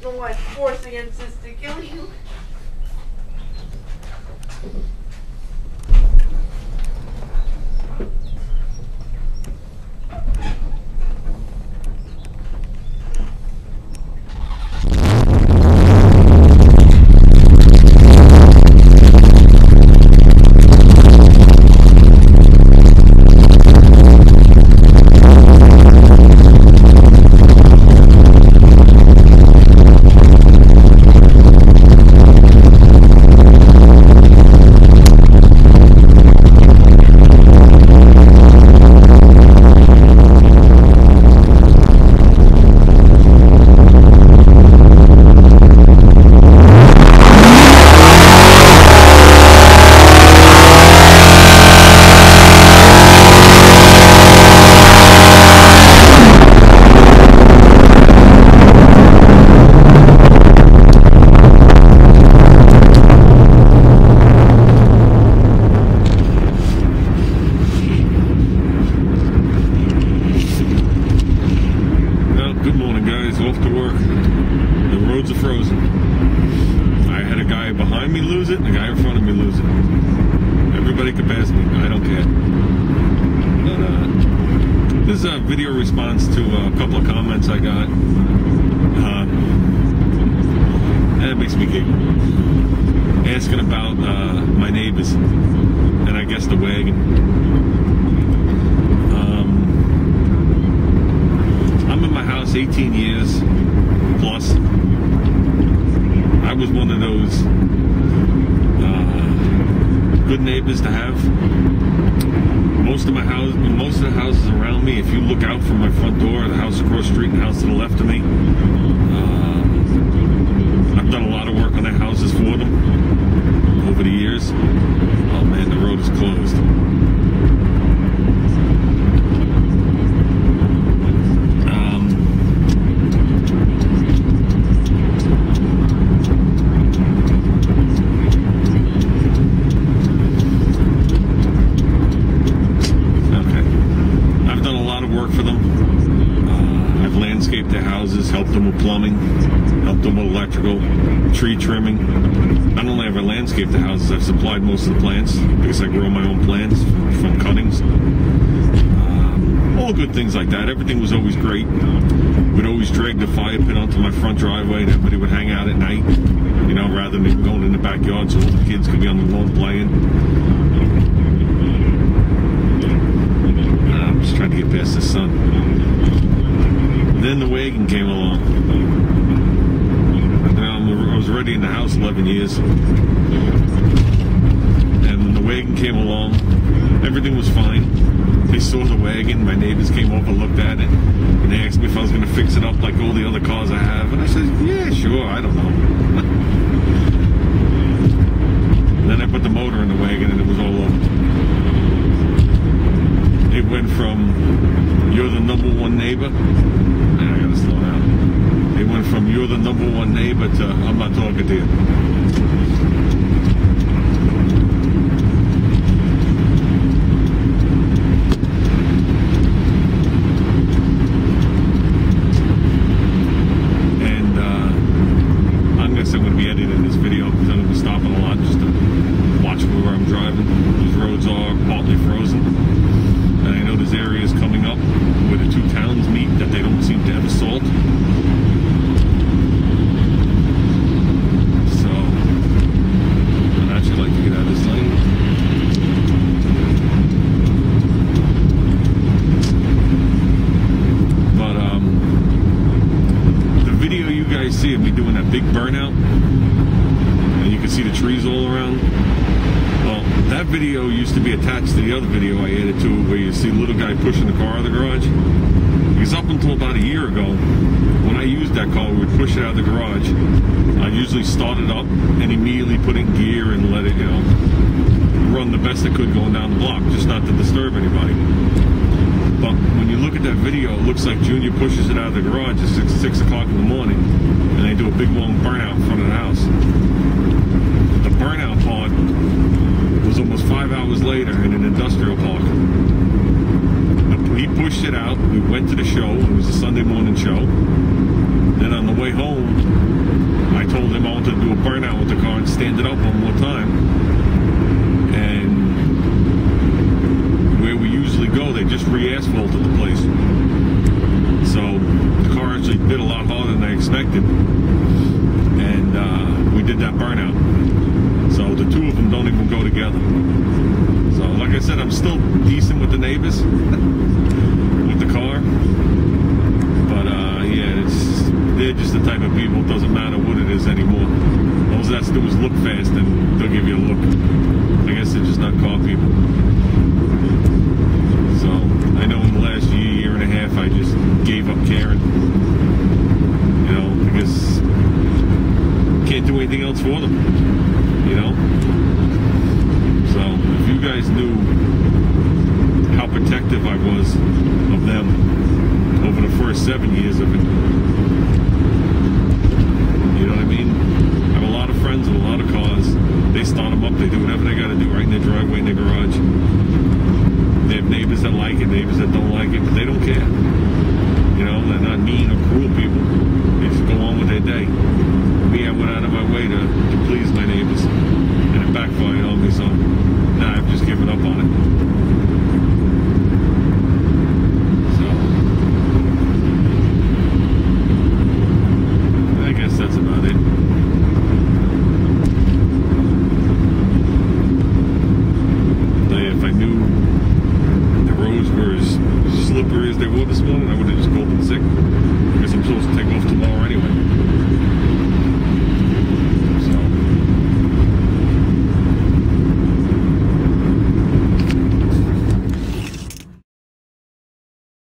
reason why Force insists to kill you. This is a video response to a couple of comments I got. That makes me giggle. Asking about my neighbors and I guess the wagon. I'm in my house 18 years plus. I was one of those good neighbors to have. Most of the houses around me, if you look out from my front door, the house across the street and the house to the left of me, I've done a lot of work on their houses for them over the years. Oh man, the road is closed. Their houses, helped them with plumbing, helped them with electrical, tree trimming. Not only have I landscaped the houses, I've supplied most of the plants because I grow my own plants from cuttings. All good things like that. Everything was always great. We'd always drag the fire pit onto my front driveway and everybody would hang out at night, you know, rather than going in the backyard so all the kids could be on the lawn playing. I'm just trying to get past the sun. Then the wagon came along. I was already in the house 11 years. And the wagon came along. Everything was fine. They saw the wagon. My neighbors came over, looked at it, and they asked me if I was going to fix it up like all the other cars I have. And I said, yeah, sure, I don't know. And then I put the motor in the wagon and it was all over. It went from, you're the #1 neighbor. I gotta slow down. It went from you're the #1 neighbor to I'm not talking to you. And I guess I'm going to be editing this video because I'm going to be stopping a lot just to watch where I'm driving. These roads are partly frozen. And I know there's areas coming up where the two towns meet that they don't seem to have salt. So, I'd actually like to get out of this lane. But, the video you guys see of me doing that big burnout, and you can see the trees all around. Well, that video used to be attached to the other video I added to it where you see the little guy pushing the car out of the garage. Because up until about a year ago, when I used that car, we would push it out of the garage. I'd usually start it up and immediately put it in gear and let it, you know, run the best it could going down the block, just not to disturb anybody. But when you look at that video, it looks like Junior pushes it out of the garage at 6 o'clock in the morning, and they do a big long burnout in front of the house. The burnout part was almost 5 hours later in an industrial park. He pushed it out. We went to the show. It was a Sunday morning show. Then on the way home, time I wanted to do a burnout with the car and stand it up one more time. And where we usually go, they just re-asphalted the place. So the car actually did a lot harder than I expected. And we did that burnout. So the two of them don't even go together. So like I said, I'm still decent with the neighbors, with the car. But yeah, they're just the type of people, it doesn't matter what it is anymore. All they have to do is look fast and they'll give you a look. I guess they're just not car people. So I know in the last year and a half I just gave up caring. You know, because can't do anything else for them. You know? So if you guys knew how protective I was of them over the first 7 years of it, you know what I mean? I have a lot of friends with a lot of cars. They start them up, they do whatever they gotta do right in their driveway, in their garage. They have neighbors that like it, neighbors that don't like it, but they don't care. You know, they're not mean or cruel people. They just go on with their day. Me, I went out of my way to please my neighbors, and it backfired on me, so now I've just given up on it. So I guess that's about it. If I knew the roads were as slippery as they were this morning, I would have just